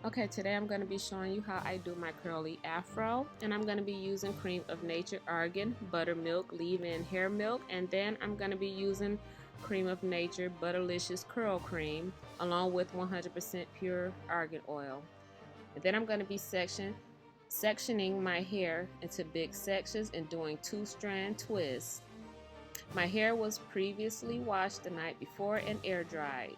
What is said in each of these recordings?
Okay, today I'm going to be showing you how I do my curly afro, and I'm going to be using Cream of Nature Argan, Buttermilk, leave-in hair milk, and then I'm going to be using Cream of Nature Butterlicious Curl Cream along with 100% pure argan oil. And then I'm going to be sectioning my hair into big sections and doing 2-strand twists. My hair was previously washed the night before and air dried.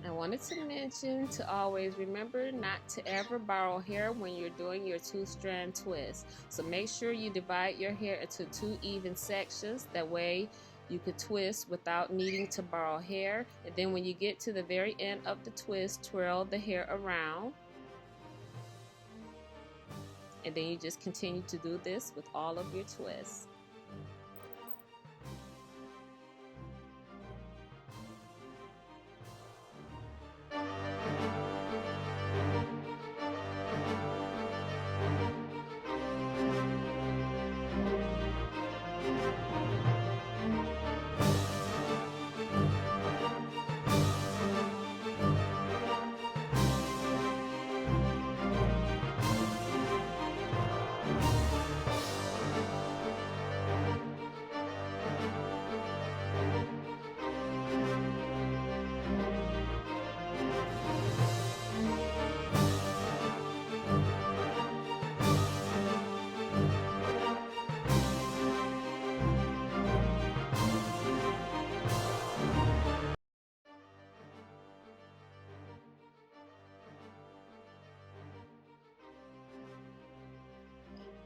I wanted to mention to always remember not to ever borrow hair when you're doing your 2-strand twist. So make sure you divide your hair into 2 even sections. That way you could twist without needing to borrow hair. And then when you get to the very end of the twist, twirl the hair around. And then you just continue to do this with all of your twists.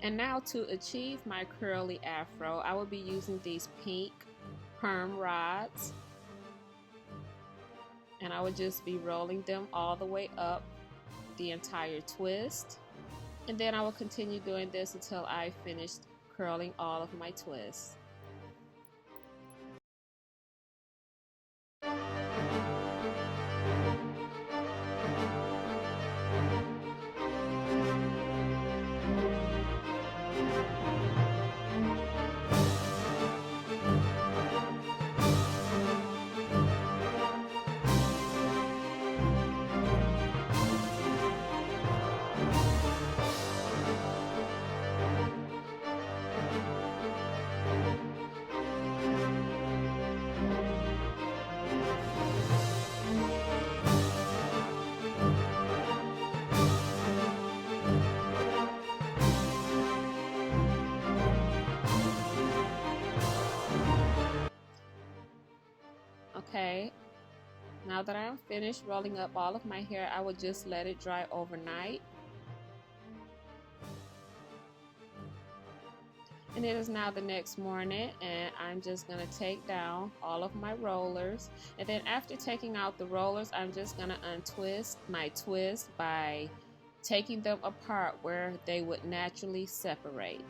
And now to achieve my curly afro, I will be using these pink perm rods. And I would just be rolling them all the way up the entire twist. And then I will continue doing this until I finished curling all of my twists. Okay, now that I am finished rolling up all of my hair, I will just let it dry overnight. And it is now the next morning, and I'm just going to take down all of my rollers. And then after taking out the rollers, I'm just going to untwist my twist by taking them apart where they would naturally separate.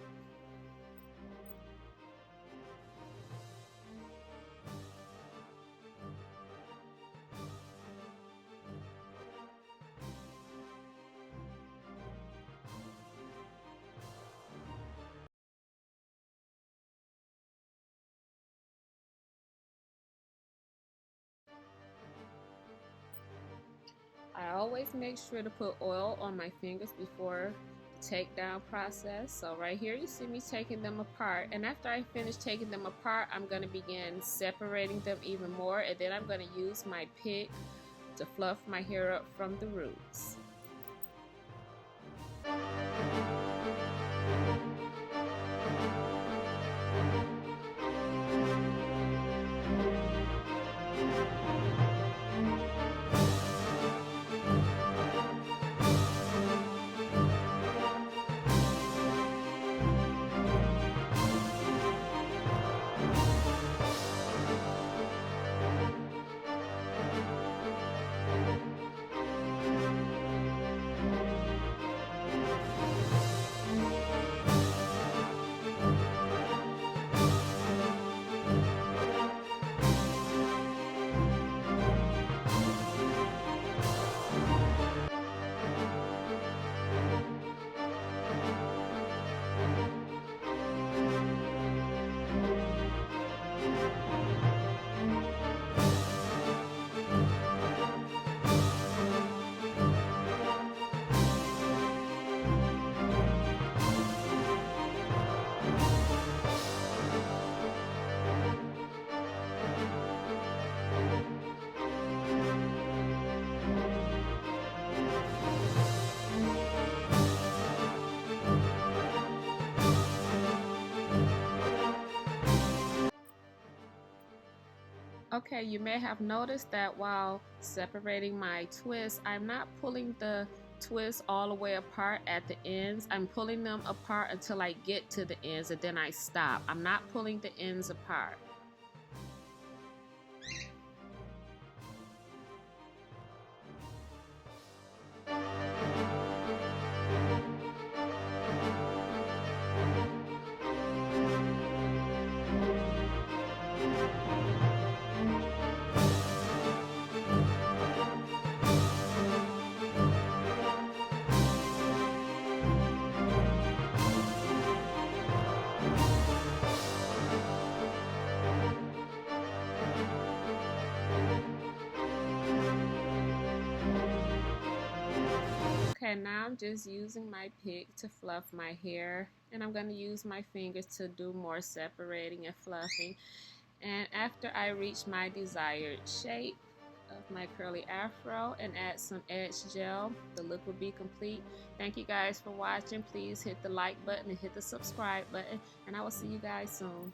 I always make sure to put oil on my fingers before the takedown process. So right here you see me taking them apart, and after I finish taking them apart, I'm going to begin separating them even more, and then I'm going to use my pick to fluff my hair up from the roots. Okay, you may have noticed that while separating my twists, I'm not pulling the twists all the way apart at the ends. I'm pulling them apart until I get to the ends and then I stop. I'm not pulling the ends apart. Okay, now I'm just using my pick to fluff my hair, and I'm going to use my fingers to do more separating and fluffing. And after I reach my desired shape of my curly afro and add some edge gel, the look will be complete. Thank you guys for watching. Please hit the like button and hit the subscribe button, and I will see you guys soon.